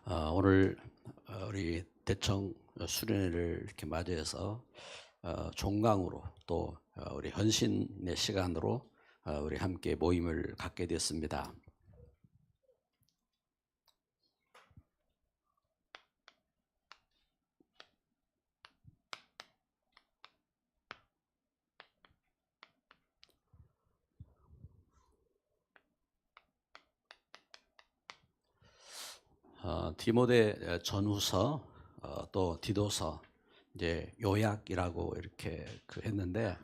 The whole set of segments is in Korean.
오늘 우리 대청 수련회를 이렇게 맞이해서 종강으로 또 우리 헌신의 시간으로 우리 함께 모임을 갖게 됐습니다. 디모데 전후서 또 디도서 이제 요약이라고 이렇게 했는데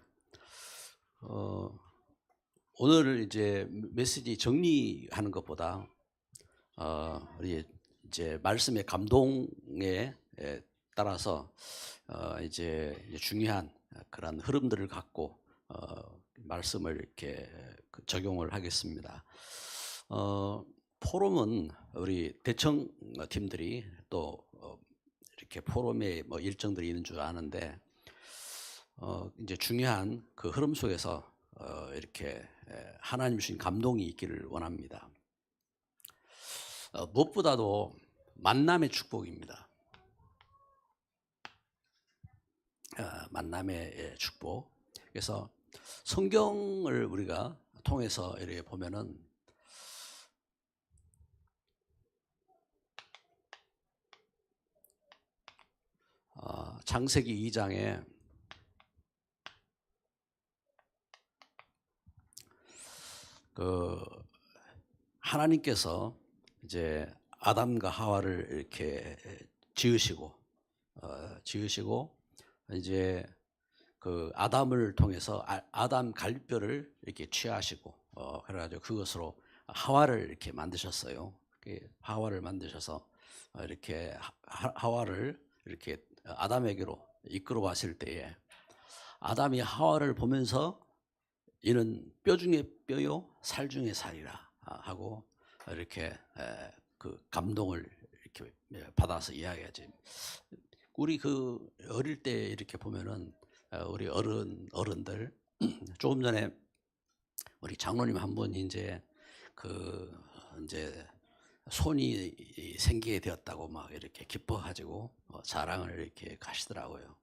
오늘 이제 메시지 정리하는 것보다 우리 이제 말씀의 감동에 따라서 이제 중요한 그런 흐름들을 갖고 말씀을 이렇게 적용을 하겠습니다. 포럼은 우리 대청 팀들이 또 이렇게 포럼에 뭐 일정들이 있는 줄 아는데 이제 중요한 그 흐름 속에서 이렇게 하나님 주신 감동이 있기를 원합니다. 무엇보다도 만남의 축복입니다. 만남의 축복. 그래서 성경을 우리가 통해서 이렇게 보면은 창세기 2장에 하나님께서 이제 아담과 하와를 이렇게 지으시고 이제 그 아담을 통해서 아담 갈뼈를 이렇게 취하시고 그래가지고 그것으로 하와를 이렇게 만드셨어요. 하와를 만드셔서 이렇게 하와를 이렇게 아담에게로 이끌어 왔을 때에 아담이 하와를 보면서 이는 뼈 중에 뼈요 살 중에 살이라 하고 이렇게 그 감동을 이렇게 받아서 이야기하지. 우리 그 어릴 때 이렇게 보면은 우리 어른들 조금 전에 우리 장로님 한 분이 이제 이제 손이 생기게 되었다고 막 이렇게 기뻐가지고 자랑을 이렇게 가시더라고요.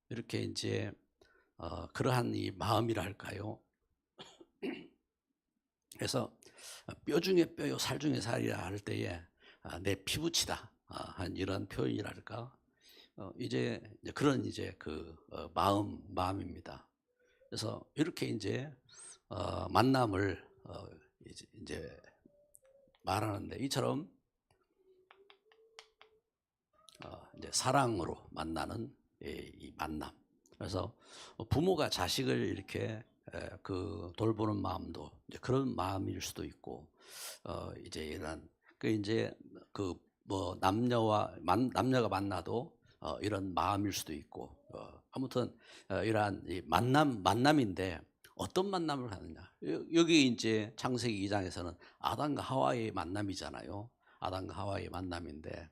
이렇게 이제 그러한 이 마음이라 할까요? 그래서 뼈 중에 뼈요 살 중에 살이라 할 때에 내 피부치다 한 이런 표현이랄까 이제 그런 이제 마음입니다. 그래서 이렇게 이제 만남을 이제 말하는데 이처럼 이제 사랑으로 만나는 이 만남. 그래서 부모가 자식을 이렇게 돌보는 마음도 이제 그런 마음일 수도 있고 이제 이런 이제 뭐 남녀가 만나도 이런 마음일 수도 있고 아무튼 이러한 이 만남인데 어떤 만남을 하느냐. 여기 이제 창세기 2장에서는 아담과 하와의 만남이잖아요. 아담과 하와의 만남인데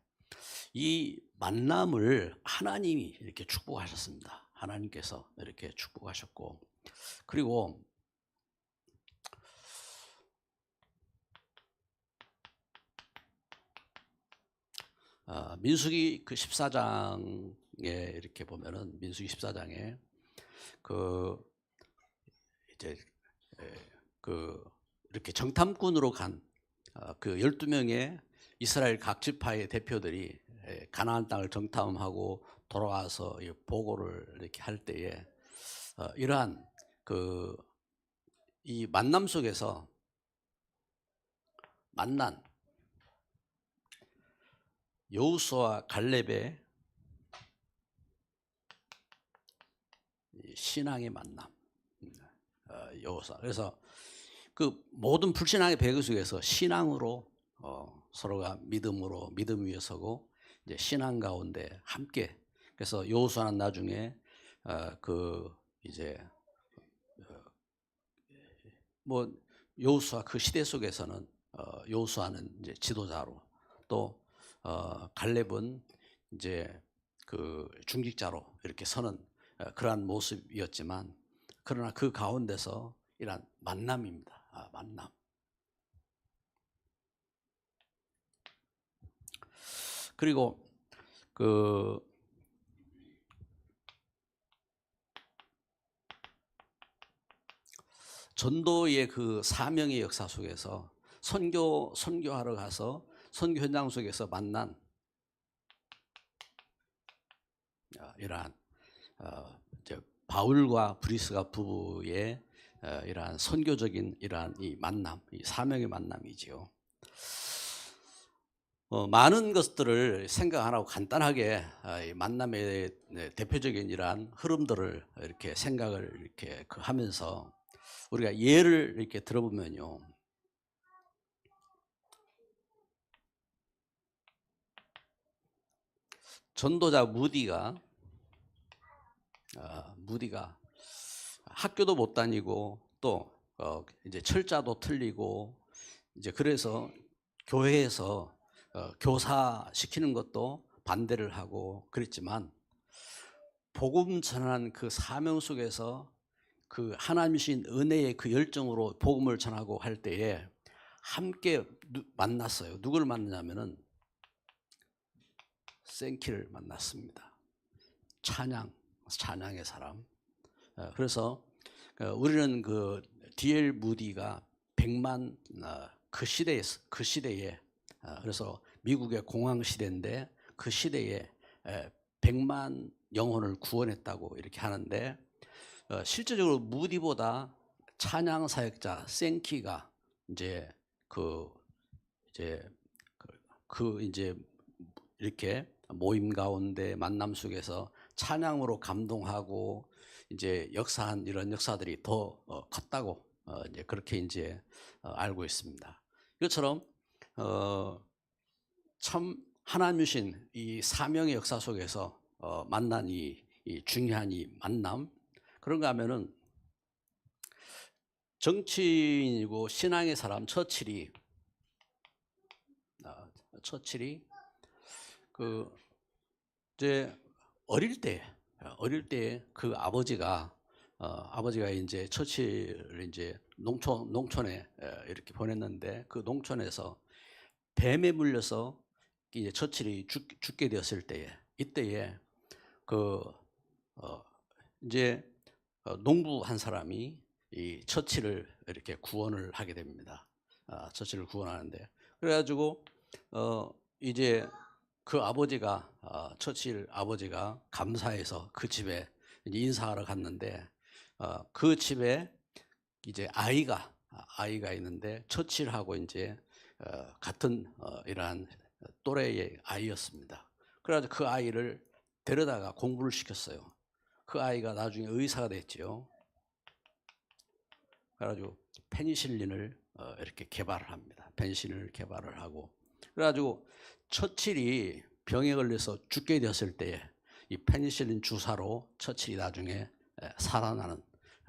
이 만남을 하나님이 이렇게 축복하셨습니다. 하나님께서 이렇게 축복하셨고 그리고 민수기 14장에 이렇게 보면은 민수기 14장에 이제 이렇게 정탐꾼으로 간 그 12명의 이스라엘 각 지파의 대표들이 가나안 땅을 정탐하고 돌아와서 보고를 이렇게 할 때에 이러한 이 만남 속에서 만난 여호수아와 갈렙의 신앙의 만남. 여호수아. 그래서 그 모든 불신앙의 배경 속에서 신앙으로 서로가 믿음 위에 서고 이제 신앙 가운데 함께. 그래서 여호수아는 나중에 이제 뭐 여호수아 그 시대 속에서는 여호수아는 이제 지도자로 또 갈렙은 이제 중직자로 이렇게 서는 그러한 모습이었지만 그러나 그 가운데서 이러한 만남입니다. 만남. 그리고 그 전도의 그 사명의 역사 속에서 선교하러 가서 선교 현장 속에서 만난 이러한 이제 바울과 브리스가 부부의 이러한 선교적인 이러한 이 만남, 이 사명의 만남이지요. 많은 것들을 생각 안 하고 간단하게 이 만남의 대표적인 이러한 흐름들을 이렇게 생각을 이렇게 하면서 우리가 예를 이렇게 들어보면요. 전도자 무디가 학교도 못 다니고 또 이제 철자도 틀리고 이제 그래서 교회에서 교사 시키는 것도 반대를 하고 그랬지만 복음 전하는 그 사명 속에서 그 하나님이신 은혜의 그 열정으로 복음을 전하고 할 때에 함께 만났어요. 누구를 만나냐면은 생키를 만났습니다. 찬양의 사람. 그래서 우리는 그 D.L. 무디가 100만 그 시대에 그래서 미국의 공황 시대인데 그 시대에 100만 영혼을 구원했다고 이렇게 하는데 실제적으로 무디보다 찬양 사역자 생키가 이제 이제 이렇게 모임 가운데 만남 속에서 찬양으로 감동하고 이제 역사한 이런 역사들이 더 컸다고 이제 그렇게 이제 알고 있습니다. 이것처럼 참 하나님이신 이 사명의 역사 속에서 만난 이 중요한 이 만남, 그런가 하면은 정치인이고 신앙의 사람 처칠이 그 이제 어릴 때 그 아버지가 이제 처칠을 이제 농촌에 이렇게 보냈는데 그 농촌에서 뱀에 물려서 이제 처칠이 죽게 되었을 때에 이때에 이제 농부 한 사람이 이 처칠을 이렇게 구원을 하게 됩니다. 처칠을 구원하는데 그래가지고 이제 그 아버지가 처칠 아버지가 감사해서 그 집에 이제 인사하러 갔는데 그 집에 이제 아이가 있는데 처칠하고 이제 같은 이러한 또래의 아이였습니다. 그래가지고 그 아이를 데려다가 공부를 시켰어요. 그 아이가 나중에 의사가 됐죠. 그래가지고 페니실린을 이렇게 개발을 합니다. 페니실린을 개발을 하고 그래가지고 처칠이 병에 걸려서 죽게 되었을 때에 이 페니실린 주사로 처칠이 나중에 살아나는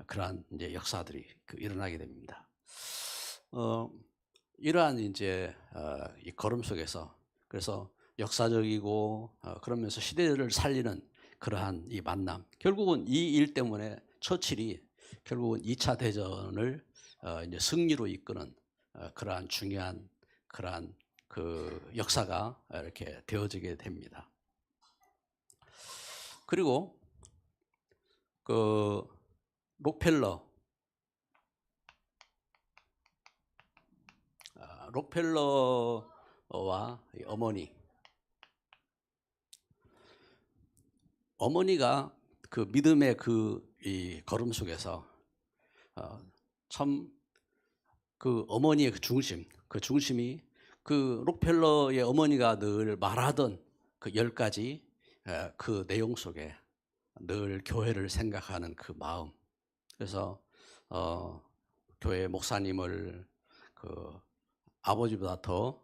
그러한 이제 역사들이 일어나게 됩니다. 이러한 이제 이 걸음 속에서 그래서 역사적이고 그러면서 시대를 살리는 그러한 이 만남, 결국은 이 일 때문에 처칠이 결국은 2차 대전을 이제 승리로 이끄는 그러한 중요한 그러한 그 역사가 이렇게 되어지게 됩니다. 그리고 그 록펠러와 어머니가 그 믿음의 이 걸음 속에서 참 그 어머니의 그 중심이 그 록펠러의 어머니가 늘 말하던 그 10가지 그 내용 속에 늘 교회를 생각하는 그 마음. 그래서 교회 목사님을 그 아버지보다 더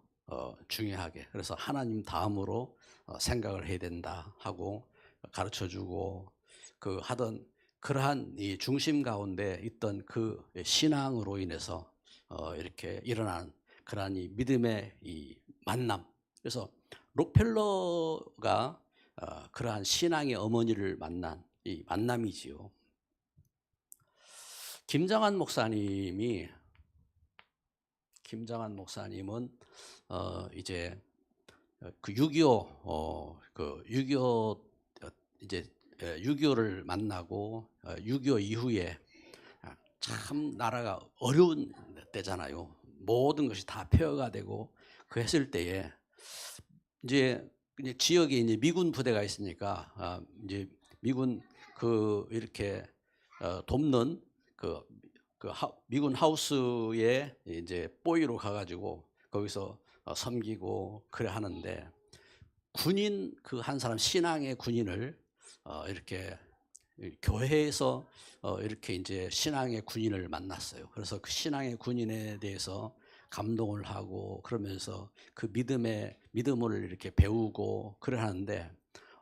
중요하게, 그래서 하나님 다음으로 생각을 해야 된다 하고 가르쳐주고 그 하던 그러한 이 중심 가운데 있던 그 신앙으로 인해서 이렇게 일어난 그러한 이 믿음의 이 만남. 그래서 록펠러가 그러한 신앙의 어머니를 만난 이 만남이지요. 김장한 목사님은 이제 그 6.25 이제 6.25를 만나고 6.25 이후에 참 나라가 어려운 때잖아요. 모든 것이 다 폐허가 되고 그 했을 때에 이제 지역에 이제 미군 부대가 있으니까 이제 미군 이렇게 돕는 미군 하우스에 이제 뽀이로 가가지고 거기서 섬기고 그래 하는데 군인 한 사람 신앙의 군인을 이렇게 교회에서 이렇게 이제 신앙의 군인을 만났어요. 그래서 그 신앙의 군인에 대해서 감동을 하고 그러면서 그 믿음을 이렇게 배우고 그래 하는데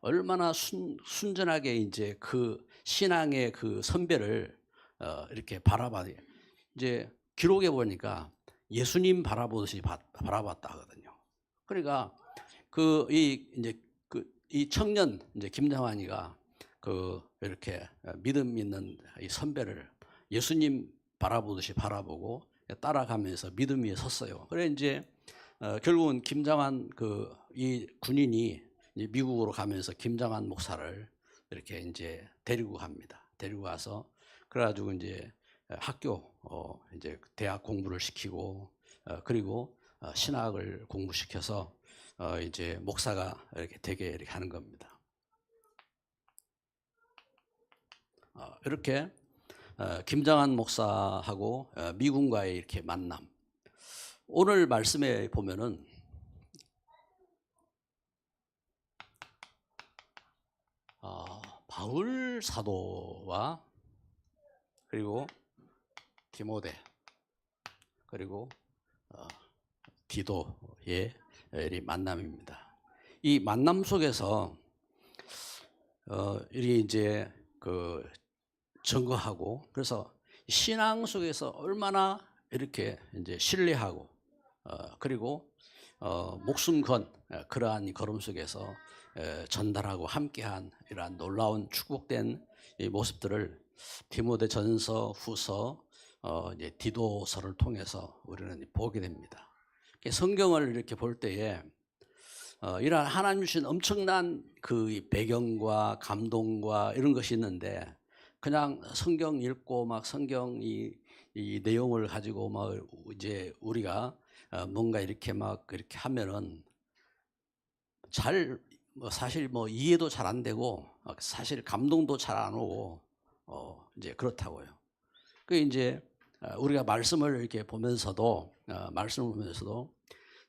얼마나 순전하게 이제 그 신앙의 그 선배를 이렇게 바라봐요. 이제 기록에 보니까 예수님 바라보듯이 바라봤다 하거든요. 그러니까 이 청년 이제 김정환이가 이렇게 믿음 있는 이 선배를 예수님 바라보듯이 바라보고 따라가면서 믿음 위에 섰어요. 그래 이제 결국은 김정환 이 군인이 이제 미국으로 가면서 김정환 목사를 이렇게 이제 데리고 갑니다. 데리고 가서 그래가지고 이제 학교 이제 대학 공부를 시키고 그리고 신학을 공부시켜서 이제 목사가 이렇게 되게 이렇게 하는 겁니다. 이렇게 김정환 목사하고 미군과의 이렇게 만남. 오늘 말씀에 보면은 바울 사도와 그리고 디모데 그리고 디도의 만남입니다. 이 만남 속에서 이게 이제 증거하고 그래서 신앙 속에서 얼마나 이렇게 이제 신뢰하고 그리고 목숨 건 그러한 걸음 속에서 전달하고 함께한 이러한 놀라운 축복된 이 모습들을 디모데전서, 후서, 이제 디도서를 통해서 우리는 보게 됩니다. 성경을 이렇게 볼 때에 이러한 하나님 주신 엄청난 그 배경과 감동과 이런 것이 있는데 그냥 성경 읽고 막 성경 이 내용을 가지고 막 이제 우리가 뭔가 이렇게 막 그렇게 하면은 사실 이해도 잘 안 되고 사실 감동도 잘 안 오고 이제 그렇다고요. 그 이제 우리가 말씀을 보면서도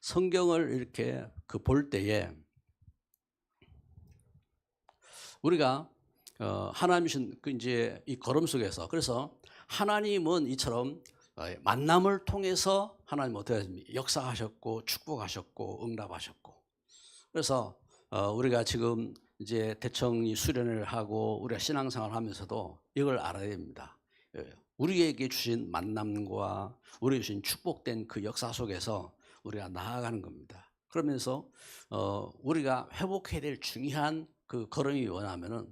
성경을 이렇게 볼 때에 우리가 하나님이신 이제 이 걸음 속에서 그래서 하나님은 이처럼 만남을 통해서 하나님 어떻게 하십니까? 역사하셨고 축복하셨고 응답하셨고 그래서 우리가 지금 이제 대청이 수련을 하고 우리가 신앙생활을 하면서도 이걸 알아야 됩니다. 우리에게 주신 만남과 우리에게 주신 축복된 그 역사 속에서 우리가 나아가는 겁니다. 그러면서 우리가 회복해야 될 중요한 그 걸음이 뭐냐면은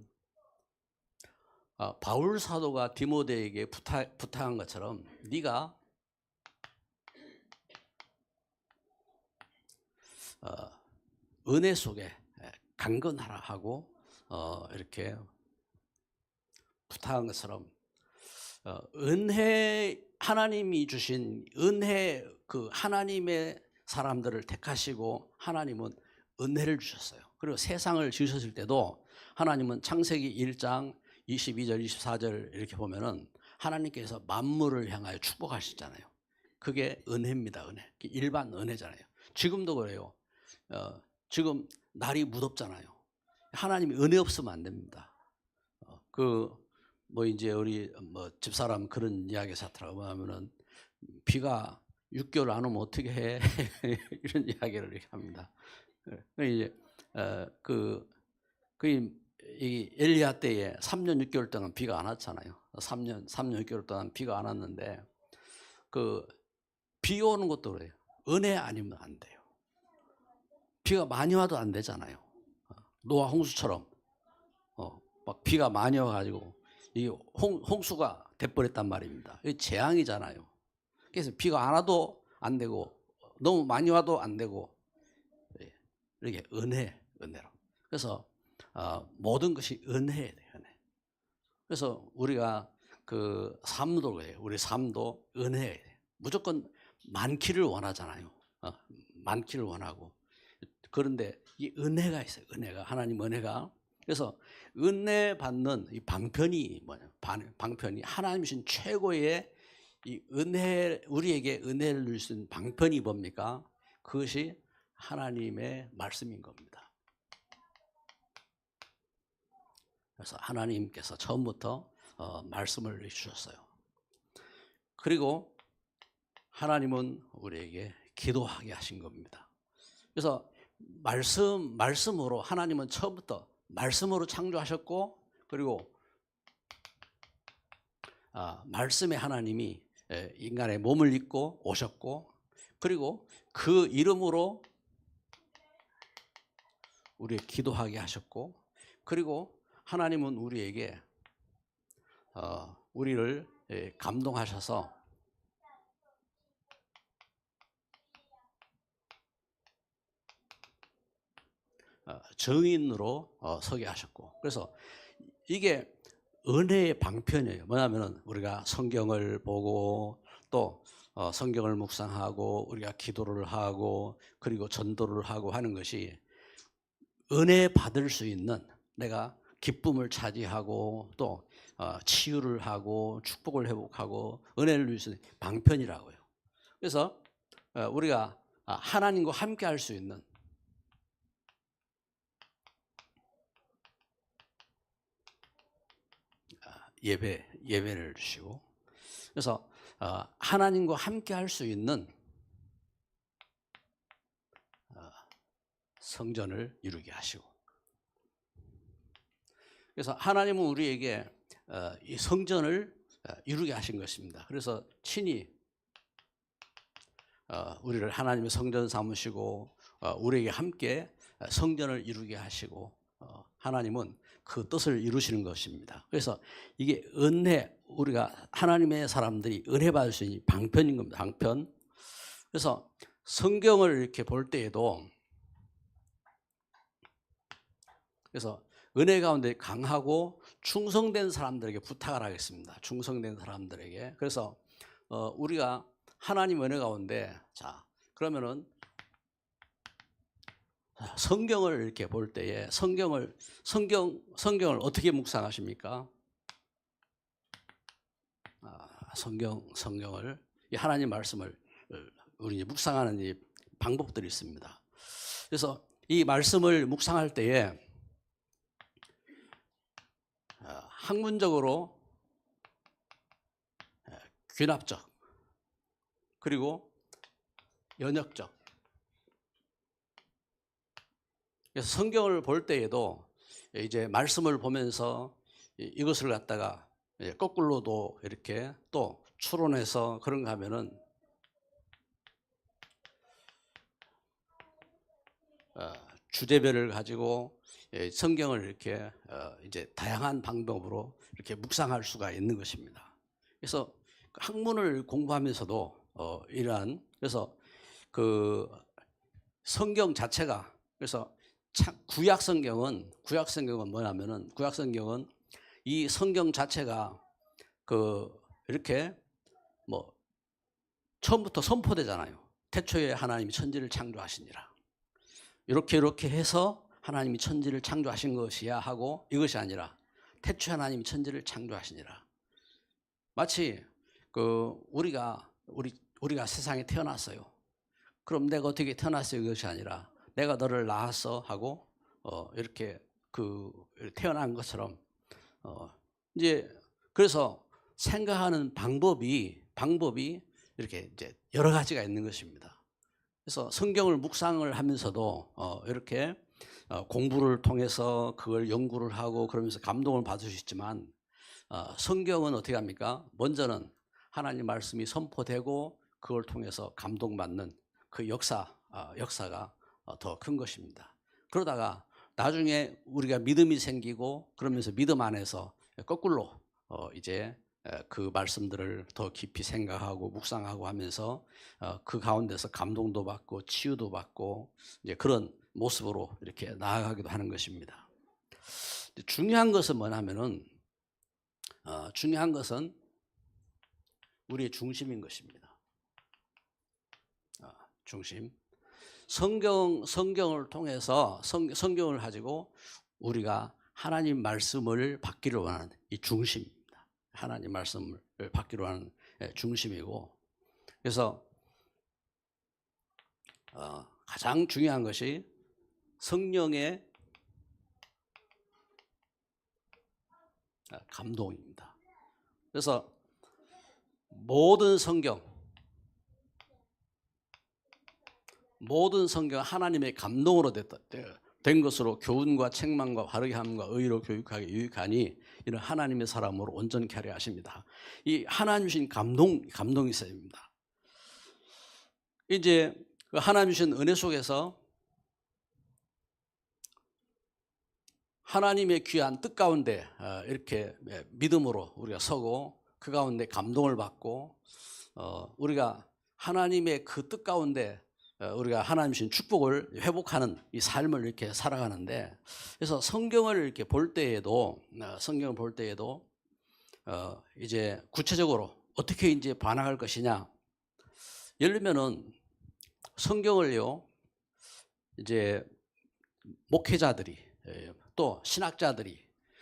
바울 사도가 디모데에게 부탁한 것처럼 네가 은혜 속에 강건하라 하고 이렇게 부탁한 것처럼 하나님이 주신 은혜 그 하나님의 사람들을 택하시고 하나님은 은혜를 주셨어요. 그리고 세상을 지으셨을 때도 하나님은 창세기 1장 22절 24절 이렇게 보면은 하나님께서 만물을 향하여 축복하시잖아요. 그게 은혜입니다. 은혜. 일반 은혜잖아요. 지금도 그래요. 지금 날이 무덥잖아요. 하나님이 은혜 없으면 안 됩니다. 이제 우리 집사람 그런 이야기 사더라고 하면은 비가 6개월 안 오면 어떻게 해? 이런 이야기를 이렇게 합니다. 이제 이 엘리야 때에 3년 6개월 동안 비가 안 왔잖아요. 3년 6개월 동안 비가 안 왔는데 비 오는 것도 그래요. 은혜 아니면 안 돼요. 비가 많이 와도 안 되잖아요. 노아 홍수처럼 막 비가 많이 와가지고 이 홍수가 돼버렸단 말입니다. 이게 재앙이잖아요. 그래서 비가 안 와도 안 되고 너무 많이 와도 안 되고 이렇게 은혜로. 그래서 모든 것이 은혜예요, 은혜. 그래서 우리가 그 삶도 그래요. 우리 삶도 은혜예요. 무조건 많기를 원하잖아요. 많기를 원하고. 그런데 이 은혜가 있어요. 은혜가, 하나님 은혜가. 그래서 은혜 받는 이 방편이 뭐냐? 방편이 하나님 주신 최고의 이 은혜, 우리에게 은혜를 줄 수 있는 방편이 뭡니까? 그것이 하나님의 말씀인 겁니다. 그래서 하나님께서 처음부터 말씀을 주셨어요. 그리고 하나님은 우리에게 기도하게 하신 겁니다. 그래서 말씀으로 하나님은 처음부터 말씀으로 창조하셨고, 그리고 말씀의 하나님이 인간의 몸을 입고 오셨고, 그리고 그 이름으로 우리 기도하게 하셨고, 그리고 하나님은 우리에게 우리를 감동하셔서 증인으로 서게 하셨고, 그래서 이게 은혜의 방편이에요. 뭐냐면은 우리가 성경을 보고 또 성경을 묵상하고 우리가 기도를 하고 그리고 전도를 하고 하는 것이 은혜 받을 수 있는, 내가 기쁨을 차지하고 또 치유를 하고 축복을 회복하고 은혜를 누릴 수 있는 방편이라고요. 그래서 우리가 하나님과 함께 할 수 있는 예배를 주시고, 그래서 하나님과 함께 할 수 있는 성전을 이루게 하시고, 그래서 하나님은 우리에게 이 성전을 이루게 하신 것입니다. 그래서 친히 우리를 하나님의 성전 삼으시고 우리에게 함께 성전을 이루게 하시고, 하나님은 그 뜻을 이루시는 것입니다. 그래서 이게 은혜, 우리가 하나님의 사람들이 은혜 받을 수 있는 방편인 겁니다. 방편. 그래서 성경을 이렇게 볼 때에도, 그래서 은혜 가운데 강하고 충성된 사람들에게 부탁을 하겠습니다. 충성된 사람들에게. 그래서 우리가 하나님 은혜 가운데, 자, 그러면은 성경을 이렇게 볼 때에 성경을 어떻게 묵상하십니까? 성경을, 하나님 말씀을 우리 묵상하는 이 방법들이 있습니다. 그래서 이 말씀을 묵상할 때에 학문적으로 귀납적, 그리고 연역적. 그래서 성경을 볼 때에도 이제 말씀을 보면서 이것을 갖다가 거꾸로도 이렇게 또 추론해서 그런가 하면은 주제별을 가지고 성경을 이렇게 이제 다양한 방법으로 이렇게 묵상할 수가 있는 것입니다. 그래서 학문을 공부하면서도 이러한, 그래서 그 성경 자체가, 그래서 구약 성경은 뭐냐면은, 구약 성경은 이 성경 자체가 이렇게 뭐 처음부터 선포되잖아요. 태초에 하나님이 천지를 창조하시니라. 이렇게 해서 하나님이 천지를 창조하신 것이야 하고, 이것이 아니라 태초에 하나님이 천지를 창조하시니라. 마치 우리가 세상에 태어났어요. 그럼 내가 어떻게 태어났어요? 이것이 아니라 내가 너를 낳았어 하고 이렇게 태어난 것처럼 이제, 그래서 생각하는 방법이 이렇게 이제 여러 가지가 있는 것입니다. 그래서 성경을 묵상을 하면서도 이렇게 공부를 통해서 그걸 연구를 하고 그러면서 감동을 받을 수 있지만, 성경은 어떻게 합니까? 먼저는 하나님 말씀이 선포되고 그걸 통해서 감동받는 그 역사가 더 큰 것입니다. 그러다가 나중에 우리가 믿음이 생기고 그러면서 믿음 안에서 거꾸로 이제 그 말씀들을 더 깊이 생각하고 묵상하고 하면서 그 가운데서 감동도 받고 치유도 받고 이제 그런 모습으로 이렇게 나아가기도 하는 것입니다. 중요한 것은 뭐냐면은 중요한 것은 우리의 중심인 것입니다. 중심. 성경을 통해서 성경을 가지고 우리가 하나님 말씀을 받기를 원하는 이 중심입니다. 하나님 말씀을 받기를 원하는 중심이고, 그래서 가장 중요한 것이 성령의 감동입니다. 그래서 모든 성경 하나님의 감동으로 된 것으로 교훈과 책망과 바르게 함과 의로 교육하기 유익하니 이는 하나님의 사람으로 온전케 하려 하십니다. 이 하나님 주신 감동이 있어야 됩니다. 이제 그 하나님 주신 은혜 속에서 하나님의 귀한 뜻 가운데 이렇게 믿음으로 우리가 서고 그 가운데 감동을 받고 우리가 하나님의 그 뜻 가운데 우리가 하나님 주신 축복을 회복하는 이 삶을 이렇게 살아가는데, 그래서 성경을 이렇게 볼 때에도 이제 구체적으로 어떻게 이제 반응할 것이냐. 예를 들면은 성경을요, 이제 목회자들이 또 신학자들이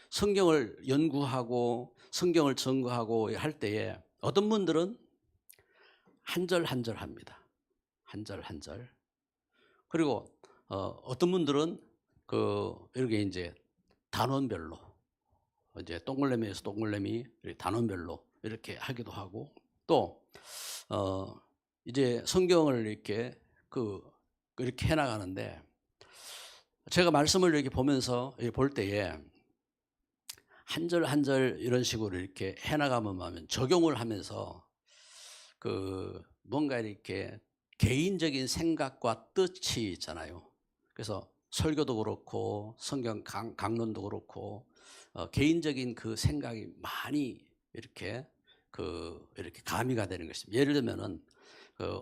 성경을 연구하고 성경을 증거하고 할 때에 어떤 분들은 한 절 한 절 합니다. 한 절 한 절. 그리고 어떤 분들은 이렇게 이제 단원별로 이제 동글레미에서 동글레미 단원별로 이렇게 하기도 하고, 또 이제 성경을 이렇게 이렇게 해나가는데, 제가 말씀을 이렇게 보면서 볼 때에 한 절 한 절 이런 식으로 이렇게 해나가면 적용을 하면서 뭔가 이렇게 개인적인 생각과 뜻이 있잖아요. 그래서 설교도 그렇고 성경 강론도 그렇고 개인적인 그 생각이 많이 이렇게 가미가 되는 것입니다. 예를 들면은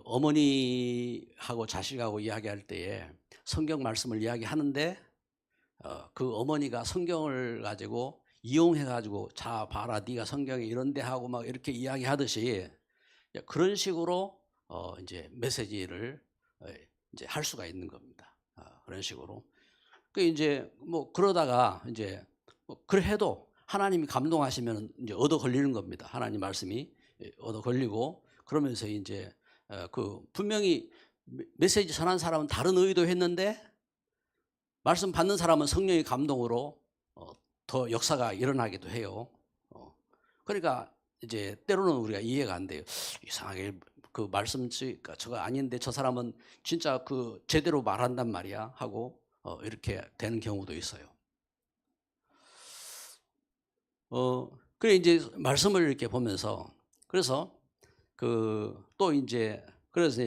어머니하고 자식하고 이야기할 때에 성경 말씀을 이야기하는데 그 어머니가 성경을 가지고 이용해 가지고 자 봐라 네가 성경에 이런데 하고 막 이렇게 이야기하듯이 그런 식으로 이제 메시지를 이제 할 수가 있는 겁니다. 그런 식으로. 그 이제 뭐 그러다가 이제 그래 해도 하나님이 감동하시면 이제 얻어 걸리는 겁니다. 하나님 말씀이 얻어 걸리고, 그러면서 이제 분명히 메시지 전한 사람은 다른 의도했는데 말씀 받는 사람은 성령의 감동으로 더 역사가 일어나기도 해요. 그러니까 이제 때로는 우리가 이해가 안 돼요. 이상하게 그 말씀치가 저거 아닌데 저 사람은 진짜 제대로 말한단 말이야 하고 이렇게 되는 경우도 있어요. 그래 이제 말씀을 이렇게 보면서, 그래서 또 이제 그래서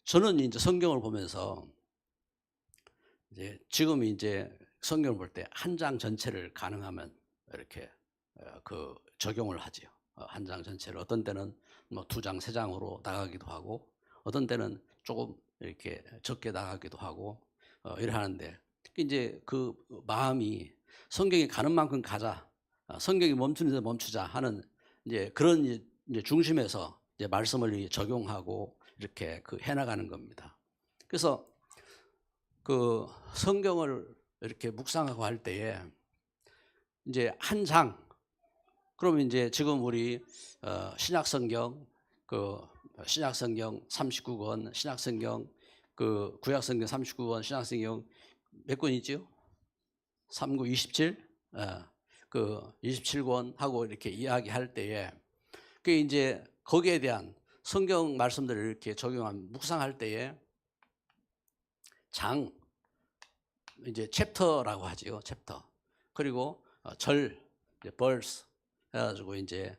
저는 이제 성경을 보면서 이제 지금 이제 성경을 볼 때 한 장 전체를 가능하면 이렇게 적용을 하지요. 한 장 전체를 어떤 때는 뭐 2장, 3장으로 나가기도 하고, 어떤 때는 조금 이렇게 적게 나가기도 하고 이래 하는데, 이제 그 마음이 성경이 가는 만큼 가자, 성경이 멈추는 데 멈추자 하는 이제 그런 이제 중심에서 이제 말씀을 적용하고 이렇게 해나가는 겁니다. 그래서 성경을 이렇게 묵상하고 할 때에 이제 한 장, 그러면 이제 지금 우리 신약성경 신약성경 39권, 신약성경 구약성경 39권, 신약성경 몇 권이죠? 39, 27? 27권 하고 이렇게 이야기할 때에 이제 거기에 대한 성경 말씀들을 이렇게 적용한 묵상할 때에 장, 이제 챕터라고 하지요. 챕터. 그리고 절, 이제 verse 해가지고 이제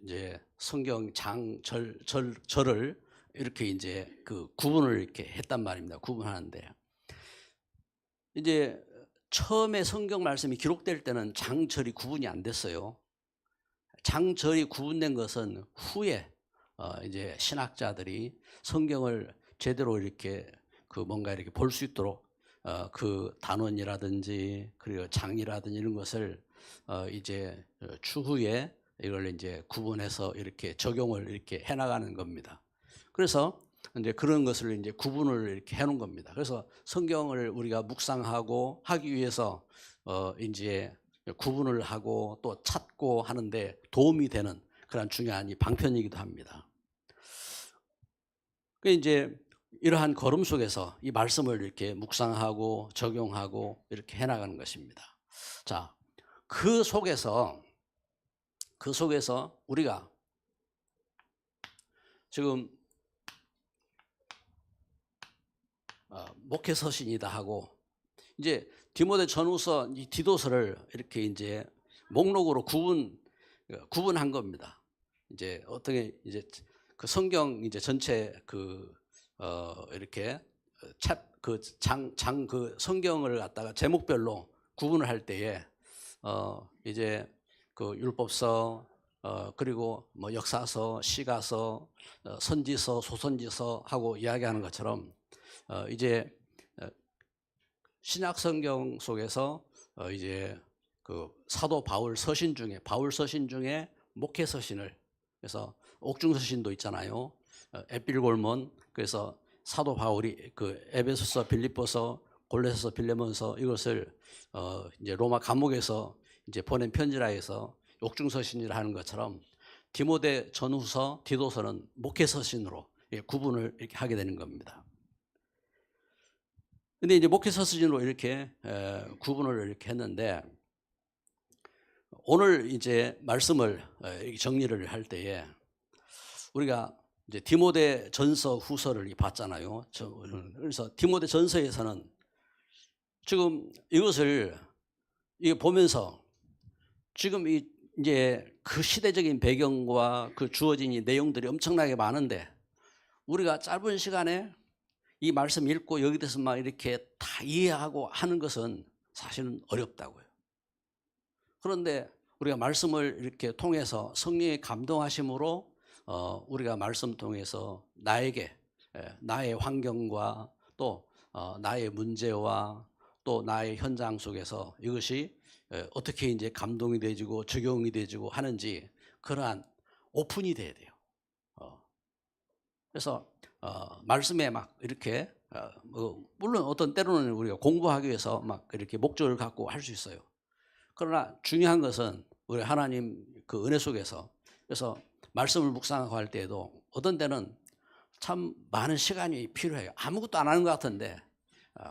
이제 성경 절을 이렇게 이제 구분을 이렇게 했단 말입니다. 구분하는데, 이제 처음에 성경 말씀이 기록될 때는 장절이 구분이 안 됐어요. 장절이 구분된 것은 후에 이제 신학자들이 성경을 제대로 이렇게 그 뭔가 이렇게 볼 수 있도록 그 단원이라든지 그리고 장이라든지 이런 것을 이제 추후에 이걸 이제 구분해서 이렇게 적용을 이렇게 해나가는 겁니다. 그래서 이제 그런 것을 이제 구분을 이렇게 해놓은 겁니다. 그래서 성경을 우리가 묵상하고 하기 위해서 이제 구분을 하고 또 찾고 하는데 도움이 되는 그런 중요한 이 방편이기도 합니다. 그 이제 이러한 걸음 속에서 이 말씀을 이렇게 묵상하고 적용하고 이렇게 해나가는 것입니다. 자, 그 속에서 우리가 지금 목회 서신이다 하고 이제 디모데 전후서 이 디도서를 이렇게 이제 목록으로 구분한 겁니다. 이제 어떻게 이제 그 성경 이제 전체 이렇게 그 성경을 갖다가 제목별로 구분을 할 때에 이제 그 율법서 그리고 뭐 역사서, 시가서, 선지서, 소선지서 하고 이야기하는 것처럼 이제 신약 성경 속에서 이제 그 사도 바울 서신 중에 목회 서신을 그래서 옥중 서신도 있잖아요. 에필골몬 그래서 사도 바울이 그 에베소서, 빌립보서, 골로새서, 빌레몬서 이것을 이제 로마 감옥에서 이제 보낸 편지라 해서 옥중 서신이라 하는 것처럼 디모데 전후서, 디도서는 목회 서신으로 구분을 이렇게 하게 되는 겁니다. 근데 이제 목회 서신으로 이렇게 구분을 이렇게 했는데 오늘 이제 말씀을 정리를 할 때에 우리가 이제 디모데 전서 후서를 봤잖아요. 그래서 디모데 전서에서는 지금 이것을 보면서 지금 이제 그 시대적인 배경과 그 주어진 이 내용들이 엄청나게 많은데 우리가 짧은 시간에 이 말씀 읽고 여기 대해서 막 이렇게 다 이해하고 하는 것은 사실은 어렵다고요. 그런데 우리가 말씀을 이렇게 통해서 성령의 감동하심으로 우리가 말씀 통해서 나의 환경과 또 나의 문제와 또 나의 현장 속에서 이것이 어떻게 이제 감동이 되지고 적용이 되지고 하는지 그러한 오픈이 돼야 돼요. 그래서 말씀에 막 이렇게 물론 어떤 때로는 우리가 공부하기 위해서 막 이렇게 목적을 갖고 할 수 있어요. 그러나 중요한 것은 우리 하나님 그 은혜 속에서 그래서 말씀을 묵상하고 할 때에도 어떤 때는 참 많은 시간이 필요해요. 아무것도 안 하는 것 같은데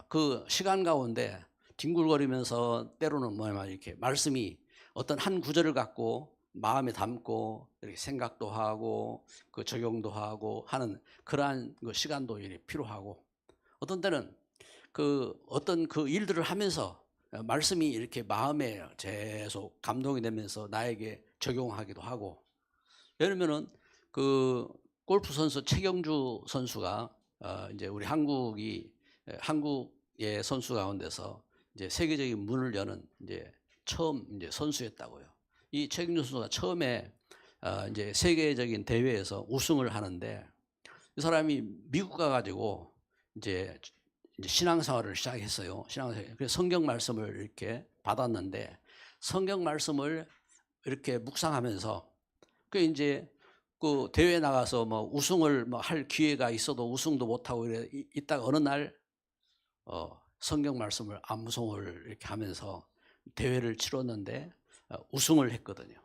그 시간 가운데 뒹굴거리면서 때로는 이렇게 말씀이 어떤 한 구절을 갖고 마음에 담고 이렇게 생각도 하고 그 적용도 하고 하는 그러한 그 시간도 필요하고 어떤 때는 어떤 그 일들을 하면서 말씀이 이렇게 마음에 계속 감동이 되면서 나에게 적용하기도 하고 예를 들면은 그 골프 선수 최경주 선수가 이제 우리 한국의 선수 가운데서 이제 세계적인 문을 여는 이제 처음 이제 선수였다고요. 이 최경주 선수가 처음에 이제 세계적인 대회에서 우승을 하는데 이 사람이 미국 가가지고 이제 신앙생활을 시작했어요. 그래서 성경 말씀을 이렇게 받았는데 성경 말씀을 이렇게 묵상하면서 그 이제 그 대회 나가서 뭐 우승을 뭐 할 기회가 있어도 우승도 못하고 있다가 어느 날 성경 말씀을 암송을 이렇게 하면서 대회를 치렀는데 우승을 했거든요.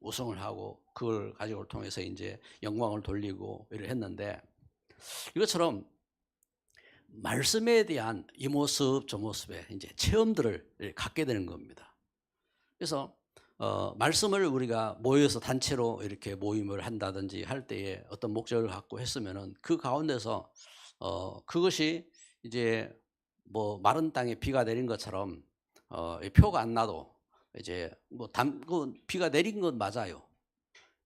우승을 하고 그걸 가지고 통해서 이제 영광을 돌리고 이렇게 했는데 이것처럼 말씀에 대한 이 모습 저 모습의 이제 체험들을 갖게 되는 겁니다. 그래서 말씀을 우리가 모여서 단체로 이렇게 모임을 한다든지 할 때에 어떤 목적을 갖고 했으면은 그 가운데서 그것이 이제 뭐 마른 땅에 비가 내린 것처럼 표가 안 나도 이제 그 비가 내린 건 맞아요.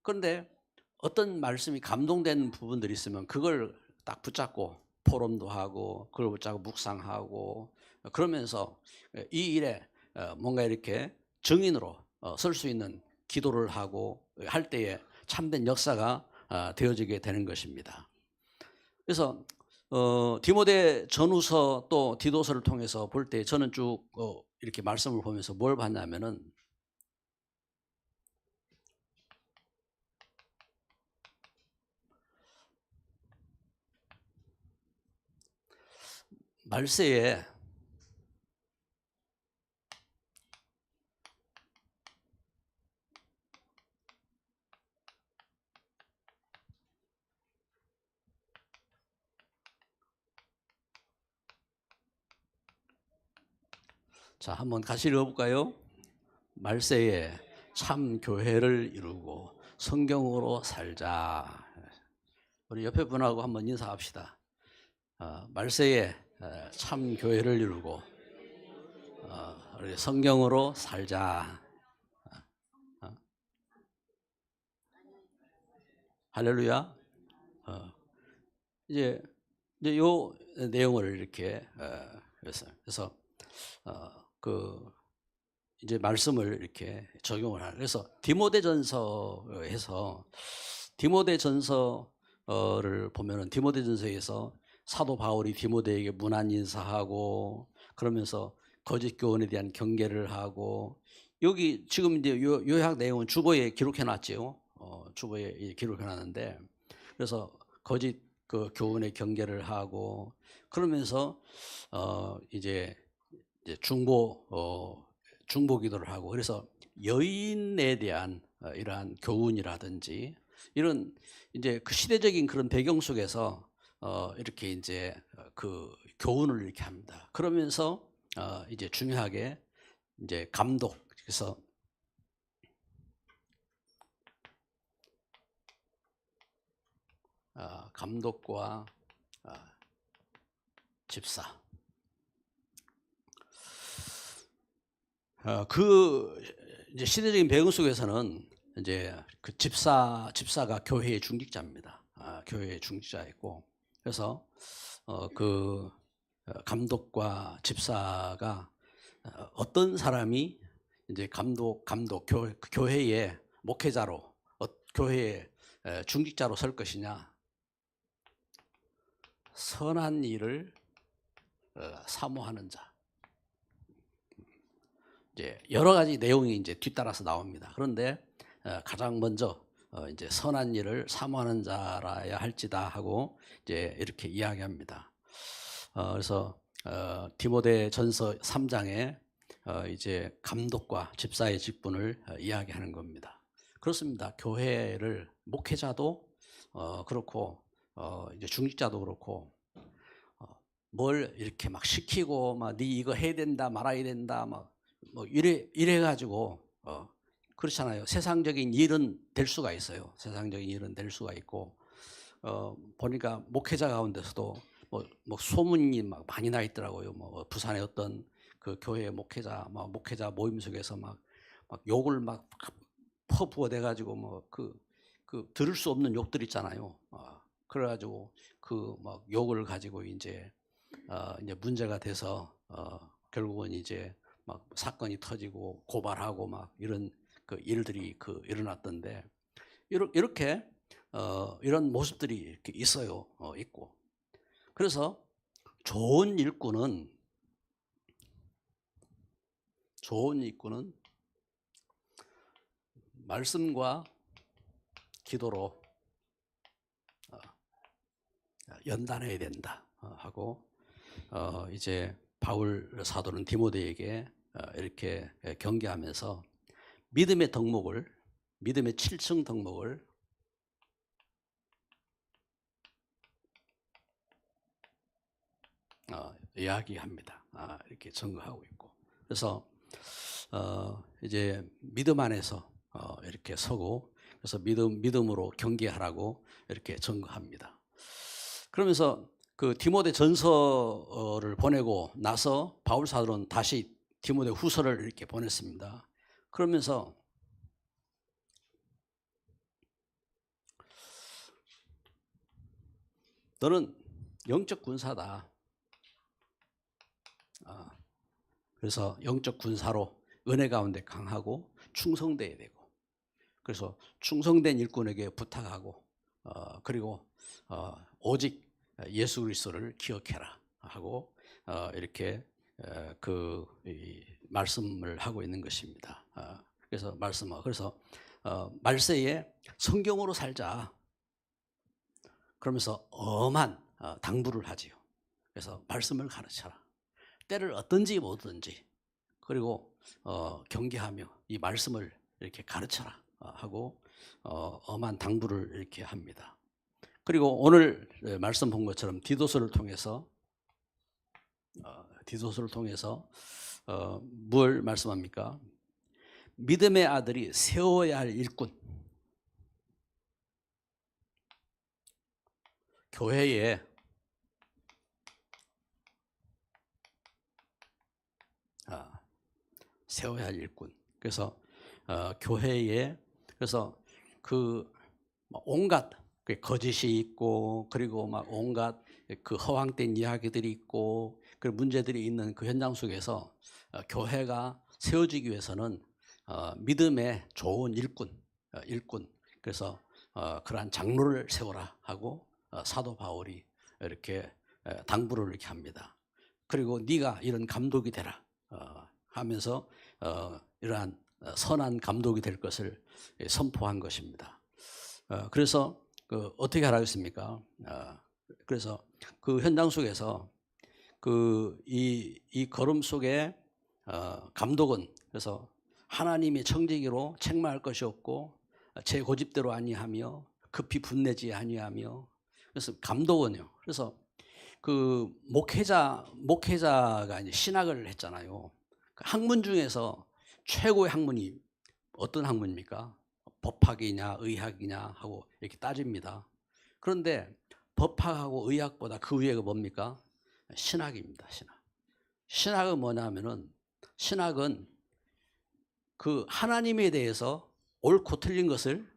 그런데 어떤 말씀이 감동되는 부분들이 있으면 그걸 딱 붙잡고 포럼도 하고 그걸 붙잡고 묵상하고 그러면서 이 일에 뭔가 이렇게 증인으로 설 수 있는 기도를 하고 할 때에 참된 역사가 되어지게 되는 것입니다. 그래서 디모데 전후서 또 디도서를 통해서 볼 때 저는 쭉 이렇게 말씀을 보면서 뭘 봤냐면은 말세에 자 한번 같이 읽어볼까요? 말세에 참 교회를 이루고 성경으로 살자. 우리 옆에 분하고 한번 인사합시다. 말세에 참 교회를 이루고 우리 성경으로 살자. 할렐루야. 이제 요 내용을 이렇게 그래서 그 이제 말씀을 이렇게 적용을 하는. 그래서 디모데전서에서 디모데전서를 보면은 디모데전서에서 사도 바울이 디모데에게 문안 인사하고 그러면서 거짓 교훈에 대한 경계를 하고 여기 지금 이제 요약 내용은 주보에 기록해 놨죠. 주보에 기록해 놨는데 그래서 거짓 그 교훈의 경계를 하고 그러면서 이제 중보 기도를 하고 그래서 여인에 대한 이러한 교훈이라든지 이런 이제 그 시대적인 그런 배경 속에서 이렇게 이제 그 교훈을 이렇게 합니다. 그러면서 이제 중요하게 이제 감독 그래서 감독과 집사 그 이제 시대적인 배경 속에서는 이제 그 집사가 교회의 중직자입니다. 교회의 중직자이고 그래서 그 감독과 집사가 어떤 사람이 이제 교회의 목회자로 교회의 중직자로 설 것이냐 선한 일을 사모하는 자. 이제 여러 가지 내용이 이제 뒤따라서 나옵니다. 그런데 가장 먼저 이제 선한 일을 사모하는 자라야 할지다 하고 이제 이렇게 이야기합니다. 그래서 디모데전서 3장에 이제 감독과 집사의 직분을 이야기하는 겁니다. 그렇습니다. 교회를 목회자도 그렇고 이제 중직자도 그렇고 뭘 이렇게 막 시키고 막 네 이거 해야 된다 말아야 된다 막 뭐 이래 가지고 그렇잖아요. 세상적인 일은 될 수가 있어요. 세상적인 일은 될 수가 있고 보니까 목회자 가운데서도 뭐 소문이 막 많이 나 있더라고요. 뭐 부산의 어떤 그 교회 목회자 모임 속에서 막 욕을 막 퍼부어대 가지고 뭐 그 들을 수 없는 욕들 있잖아요. 그래 가지고 그 막 욕을 가지고 이제 문제가 돼서 결국은 이제 막 사건이 터지고 고발하고 막 이런 그 일들이 일어났던데 이렇게 이런 모습들이 이렇게 있어요. 있고 그래서 좋은 일꾼은 말씀과 기도로 연단해야 된다 하고 이제 바울 사도는 디모데에게 이렇게 경계하면서 믿음의 7층 덕목을 이야기합니다. 이렇게 증거하고 있고 그래서 이제 믿음 안에서 이렇게 서고 그래서 믿음으로 경계하라고 이렇게 증거합니다. 그러면서 그 디모데 전서를 보내고 나서 바울 사도는 다시 디모데 후서를 이렇게 보냈습니다. 그러면서 너는 영적 군사다. 그래서 영적 군사로 은혜 가운데 강하고 충성돼야 되고 그래서 충성된 일꾼에게 부탁하고 그리고 오직 예수 그리스도를 기억해라 하고 이렇게 이 말씀을 하고 있는 것입니다. 그래서 말세에 성경으로 살자. 그러면서 엄한 당부를 하지요. 그래서 말씀을 가르쳐라. 때를 얻든지 못 얻든지, 그리고 경계하며 이 말씀을 이렇게 가르쳐라 하고 엄한 당부를 이렇게 합니다. 그리고 오늘 말씀 본 것처럼 디도서를 통해서 뭘 말씀합니까? 믿음의 아들이 세워야 할 일꾼, 교회에 세워야 할 일꾼. 그래서 교회에 그래서 온갖 거짓이 있고, 그리고 막 온갖 그 허황된 이야기들이 있고, 그 문제들이 있는 그 현장 속에서 교회가 세워지기 위해서는 믿음의 좋은 일꾼. 그래서 그러한 장로를 세워라 하고 사도 바울이 이렇게 당부를 이렇게 합니다. 그리고 네가 이런 감독이 되라 하면서 이러한 선한 감독이 될 것을 선포한 것입니다. 그래서 어떻게 하라겠습니까? 그래서 그 현장 속에서 이 걸음 속에 감독은, 그래서 하나님의 청지기로 책망할 것이 없고 제 고집대로 아니하며 급히 분내지 아니하며, 그래서 감독은요. 그래서 그 목회자가 이제 신학을 했잖아요. 그 학문 중에서 최고의 학문이 어떤 학문입니까? 법학이냐 의학이냐 하고 이렇게 따집니다. 그런데 법학하고 의학보다 그 위에가 뭡니까? 신학입니다. 신학은 뭐냐면은, 신학은 그 하나님에 대해서 옳고 틀린 것을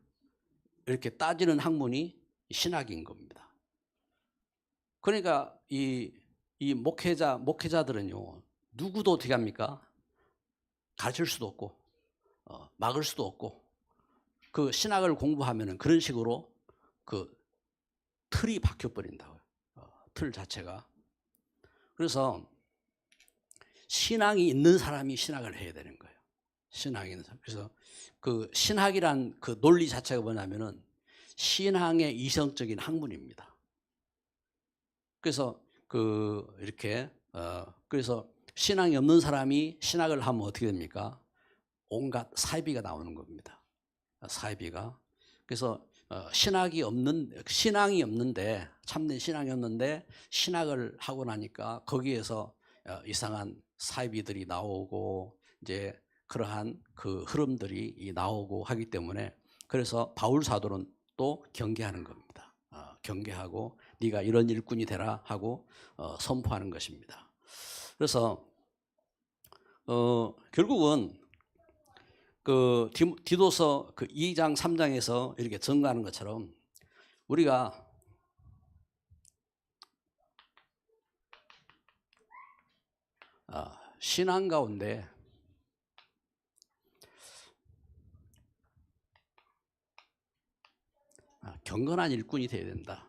이렇게 따지는 학문이 신학인 겁니다. 그러니까 이 목회자들은요, 누구도 어떻게 합니까? 가르칠 수도 없고 막을 수도 없고, 그 신학을 공부하면은 그런 식으로 그 틀이 박혀 버린다고요. 틀 자체가. 그래서 신앙이 있는 사람이 신학을 해야 되는 거예요. 신학이 있는 사람. 그래서 그 신학이란 그 논리 자체가 뭐냐면은 신앙의 이성적인 학문입니다. 그래서 그래서 신앙이 없는 사람이 신학을 하면 어떻게 됩니까? 온갖 사이비가 나오는 겁니다. 사이비가. 그래서 신앙이 없는데, 참된 신앙이 없는데 신학을 하고 나니까 거기에서 이상한 사이비들이 나오고 이제 그러한 그 흐름들이 나오고 하기 때문에, 그래서 바울 사도는 또 경계하는 겁니다. 경계하고 네가 이런 일꾼이 되라 하고 선포하는 것입니다. 그래서 결국은 그 디도서 그 2장 3장에서 이렇게 증거하는 것처럼 우리가 신앙 가운데 경건한 일꾼이 되어야 된다.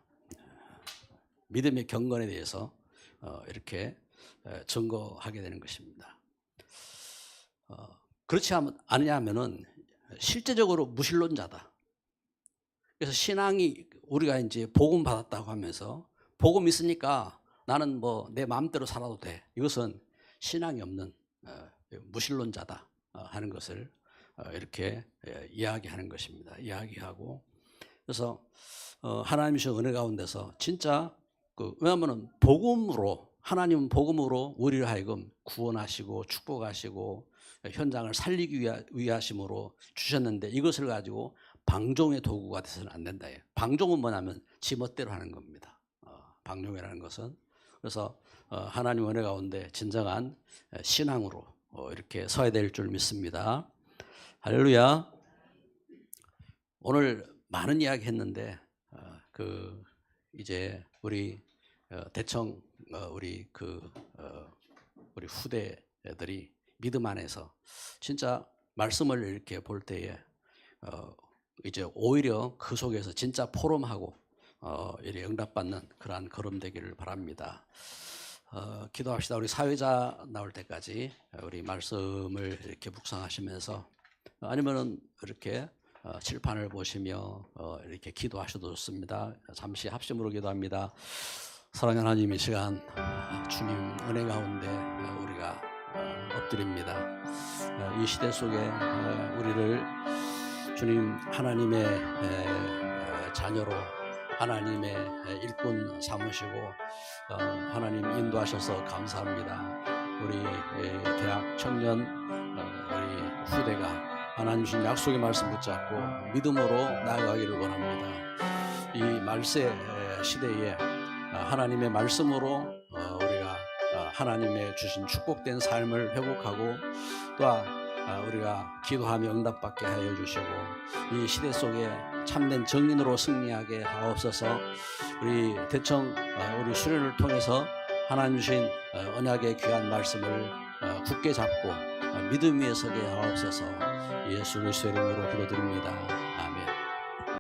믿음의 경건에 대해서 이렇게 증거하게 되는 것입니다. 그렇지 않으냐면은 실제적으로 무신론자다. 그래서 신앙이, 우리가 이제 복음 받았다고 하면서 복음 있으니까 나는 뭐 내 마음대로 살아도 돼, 이것은 신앙이 없는 무신론자다 하는 것을 이렇게 이야기하는 것입니다. 이야기하고, 그래서 하나님 주신 은혜 가운데서 진짜 왜냐하면 복음으로, 하나님은 복음으로 우리를 하여금 구원하시고 축복하시고 현장을 살리기 위하심으로 주셨는데, 이것을 가지고 방종의 도구가 돼서는 안 된다. 방종은 뭐냐면 지멋대로 하는 겁니다. 방종이라는 것은. 그래서 하나님 은혜 가운데 진정한 신앙으로 이렇게 서야 될 줄 믿습니다. 할렐루야. 오늘 많은 이야기 했는데 이제 우리 대청 우리 후대들이 믿음 안에서 진짜 말씀을 이렇게 볼 때에 이제 오히려 그 속에서 진짜 포럼하고 이리 응답받는 그러한 걸음 되기를 바랍니다. 기도합시다. 우리 사회자 나올 때까지 우리 말씀을 이렇게 묵상하시면서 아니면은 이렇게 칠판을 보시며 이렇게 기도하셔도 좋습니다. 잠시 합심으로 기도합니다. 사랑하는 하나님, 이 시간 주님 은혜 가운데 우리가 엎드립니다. 이 시대 속에 우리를 주님 하나님의 자녀로 하나님의 일꾼 삼으시고 하나님 인도하셔서 감사합니다. 우리 대학 청년 우리 후대가 하나님 주신 약속의 말씀 붙잡고 믿음으로 나아가기를 원합니다. 이 말세 시대에 하나님의 말씀으로 우리가 하나님의 주신 축복된 삶을 회복하고 또 우리가 기도하며 응답받게 하여 주시고 이 시대 속에 참된 정인으로 승리하게 하옵소서. 우리 대청 우리 수련을 통해서 하나님 주신 언약의 귀한 말씀을 굳게 잡고 믿음 위에 서게 하옵소서. 예수 그리스도의 이름으로 기도드립니다.